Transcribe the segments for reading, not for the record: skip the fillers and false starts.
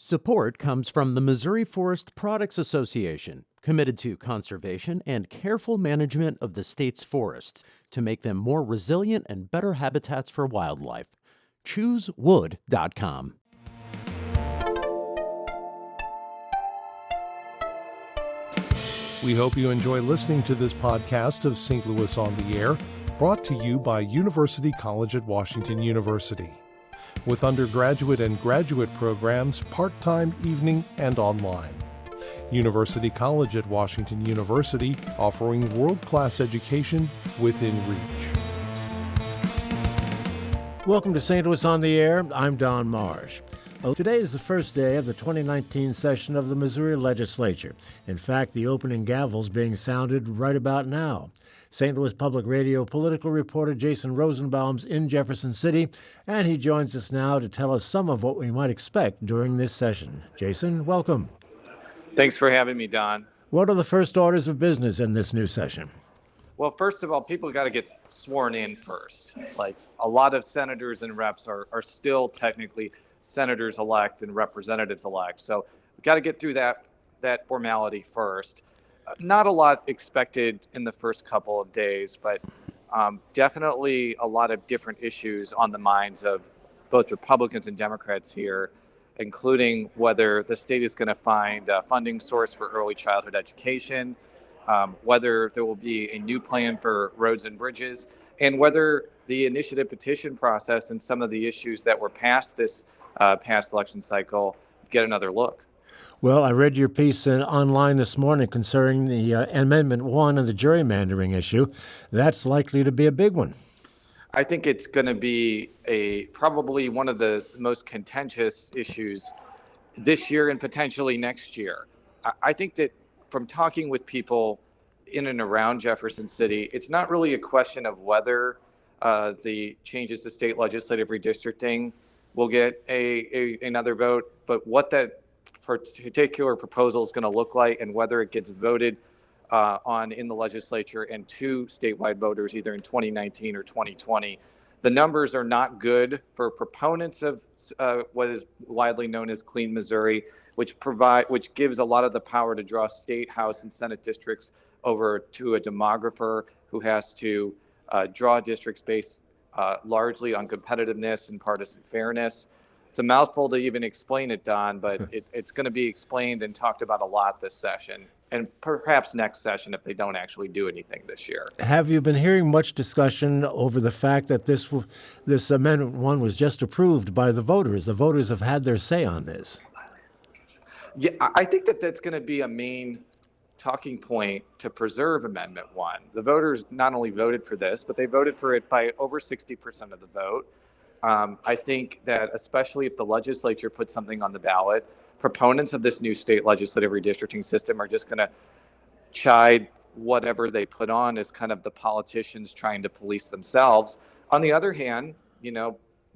Support comes from the Missouri Forest Products Association, committed to conservation and careful management of the state's forests to make them more resilient and better habitats for wildlife. ChooseWood.com. We hope you enjoy listening to this podcast of St. Louis on the Air, brought to you by University College at Washington University. With undergraduate and graduate programs, part-time, evening, and online. University College at Washington University, offering world-class education within reach. Welcome to St. Louis on the Air. I'm Don Marsh. Today is the first day of the 2019 session of the Missouri Legislature. In fact, the opening gavel's being sounded right about now. St. Louis Public Radio political reporter Jason Rosenbaum's in Jefferson City, and he joins us now to tell us some of what we might expect during this session. Jason, welcome. Thanks for having me, Don. What are the first orders of business in this new session? Well, first of all, people got to get sworn in first. Like, a lot of senators and reps are still technically senators-elect and representatives-elect. So we've got to get through that formality first. Not a lot expected in the first couple of days, but definitely a lot of different issues on the minds of both Republicans and Democrats here, including whether the state is going to find a funding source for early childhood education, whether there will be a new plan for roads and bridges, and whether the initiative petition process and some of the issues that were passed this past election cycle get another look. Well, I read your piece online this morning concerning the Amendment 1 and the gerrymandering issue. That's likely to be a big one. I think it's going to be probably one of the most contentious issues this year and potentially next year. I think that from talking with people in and around Jefferson City, it's not really a question of whether the changes to state legislative redistricting will get another vote, but what that particular proposal is going to look like and whether it gets voted on in the legislature and to statewide voters either in 2019 or 2020. The numbers are not good for proponents of what is widely known as Clean Missouri, which gives a lot of the power to draw state, House, and Senate districts over to a demographer who has to draw districts based largely on competitiveness and partisan fairness. It's a mouthful to even explain it, Don, but it's going to be explained and talked about a lot this session, and perhaps next session if they don't actually do anything this year. Have you been hearing much discussion over the fact that this Amendment 1 was just approved by the voters? The voters have had their say on this. Yeah, I think that's going to be a main talking point to preserve Amendment 1. The voters not only voted for this, but they voted for it by over 60% of the vote. I think that especially if the legislature puts something on the ballot, proponents of this new state legislative redistricting system are just going to chide whatever they put on as kind of the politicians trying to police themselves. On the other hand,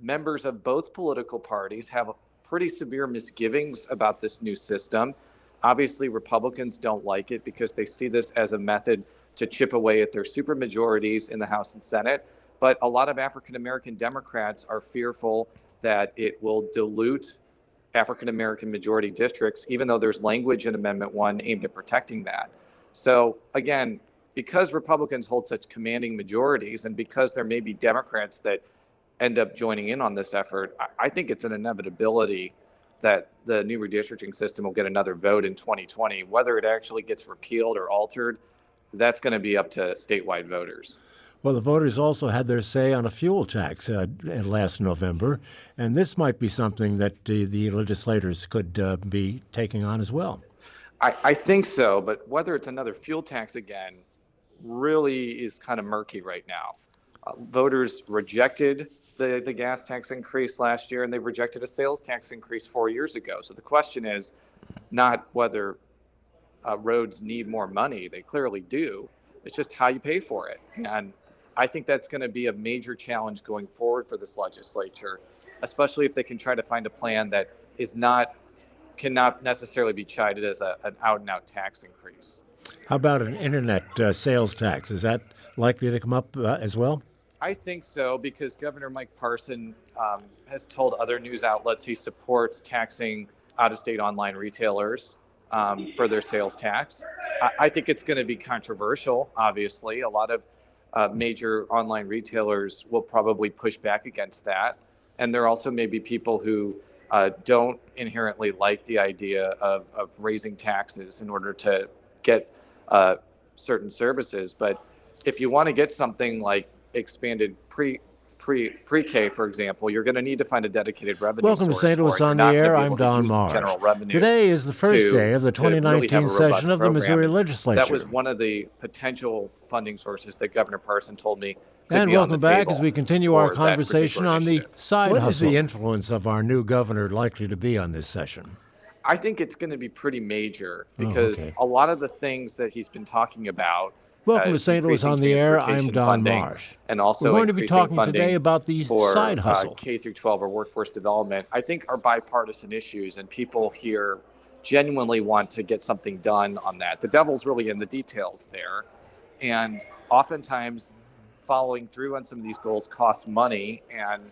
members of both political parties have pretty severe misgivings about this new system. Obviously, Republicans don't like it because they see this as a method to chip away at their supermajorities in the House and Senate. But a lot of African-American Democrats are fearful that it will dilute African-American majority districts, even though there's language in Amendment 1 aimed at protecting that. So again, because Republicans hold such commanding majorities and because there may be Democrats that end up joining in on this effort, I think it's an inevitability that the new redistricting system will get another vote in 2020. Whether it actually gets repealed or altered, that's going to be up to statewide voters. Well, the voters also had their say on a fuel tax last November, and this might be something that the legislators could be taking on as well. I think so, but whether it's another fuel tax again really is kind of murky right now. Voters rejected the gas tax increase last year, and they rejected a sales tax increase 4 years ago. So the question is not whether roads need more money. They clearly do. It's just how you pay for it. And I think that's going to be a major challenge going forward for this legislature, especially if they can try to find a plan that cannot necessarily be chided as an out-and-out tax increase. How about an internet sales tax? Is that likely to come up as well? I think so, because Governor Mike Parson has told other news outlets he supports taxing out-of-state online retailers for their sales tax. I think it's going to be controversial, obviously. A lot of major online retailers will probably push back against that. And there also may be people who don't inherently like the idea of raising taxes in order to get certain services. But if you want to get something like expanded pre-K, for example, you're going to need to find a dedicated revenue Welcome to source St. for Louis it. You're on the not going to Air. be I'm able to Don use Marsh. general revenue Today is the first day of the to really have 2019 a robust session of the program. Missouri Legislature. That was one of the potential funding sources that Governor Parson told me could And be on welcome the back table as we continue our for that conversation particular on the initiative. side What is hustle. the influence of our new governor likely to be on this session? I think it's going to be pretty major because okay. a lot of the things that he's been talking about. Welcome to St. Louis increasing on the Air. I'm transportation Don funding Marsh. and also We're going to be increasing talking funding today about the for side hustle. K through 12 or workforce development, I think are bipartisan issues, and people here genuinely want to get something done on that. The devil's really in the details there, and oftentimes following through on some of these goals costs money, and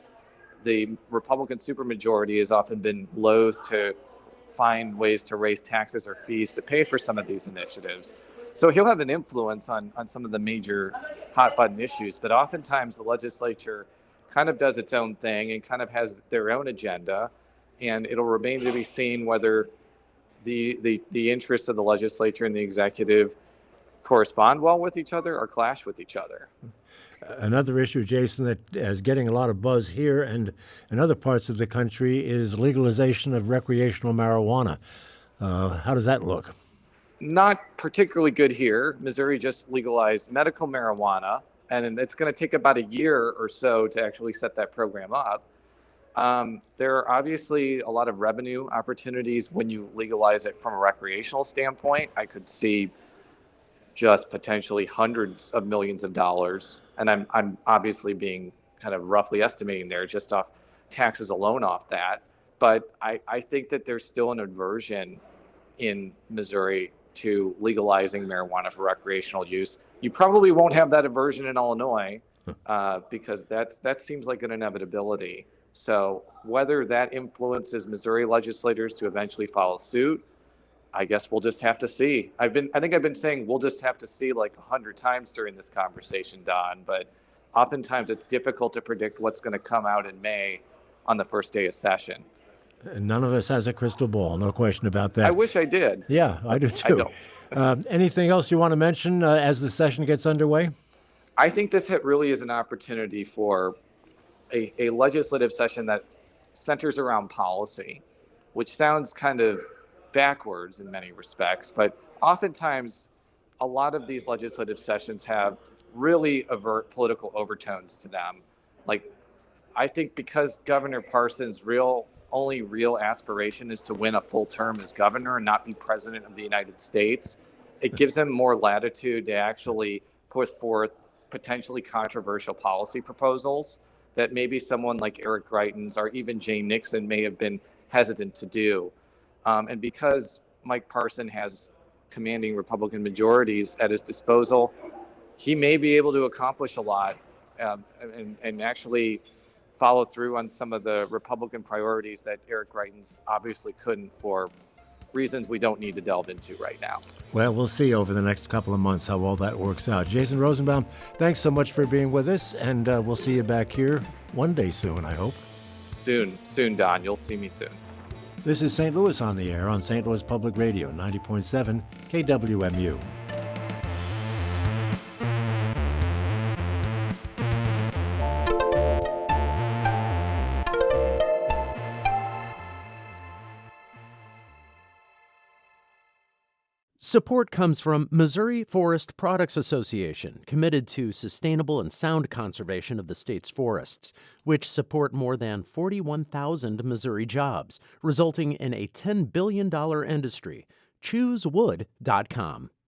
the Republican supermajority has often been loath to find ways to raise taxes or fees to pay for some of these initiatives. So he'll have an influence on some of the major hot button issues, but oftentimes the legislature kind of does its own thing and kind of has their own agenda, and it'll remain to be seen whether the interests of the legislature and the executive correspond well with each other or clash with each other. Another issue, Jason, that is getting a lot of buzz here and in other parts of the country is legalization of recreational marijuana. How does that look? Not particularly good here. Missouri just legalized medical marijuana, and it's going to take about a year or so to actually set that program up. There are obviously a lot of revenue opportunities when you legalize it from a recreational standpoint. I could see just potentially hundreds of millions of dollars, and I'm obviously being kind of roughly estimating there just off taxes alone off that. But I think that there's still an aversion in Missouri to legalizing marijuana for recreational use. You probably won't have that aversion in Illinois because that seems like an inevitability. So whether that influences Missouri legislators to eventually follow suit, I guess we'll just have to see. I think I've been saying we'll just have to see like 100 times during this conversation, Don, but oftentimes it's difficult to predict what's going to come out in May on the first day of session. None of us has a crystal ball, no question about that. I wish I did. Yeah, I do too. I don't. Anything else you want to mention as the session gets underway? I think this really is an opportunity for a legislative session that centers around policy, which sounds kind of backwards in many respects, but oftentimes a lot of these legislative sessions have really overt political overtones to them. Like, I think because Governor Parsons' only real aspiration is to win a full term as governor and not be president of the United States, it gives him more latitude to actually put forth potentially controversial policy proposals that maybe someone like Eric Greitens or even Jay Nixon may have been hesitant to do. And because Mike Parson has commanding Republican majorities at his disposal, he may be able to accomplish a lot and actually follow through on some of the Republican priorities that Eric Greitens obviously couldn't for reasons we don't need to delve into right now. Well, we'll see over the next couple of months how all that works out. Jason Rosenbaum, thanks so much for being with us, and we'll see you back here one day soon, I hope. Soon, Don. You'll see me soon. This is St. Louis on the Air on St. Louis Public Radio, 90.7 KWMU. Support comes from Missouri Forest Products Association, committed to sustainable and sound conservation of the state's forests, which support more than 41,000 Missouri jobs, resulting in a $10 billion industry. ChooseWood.com.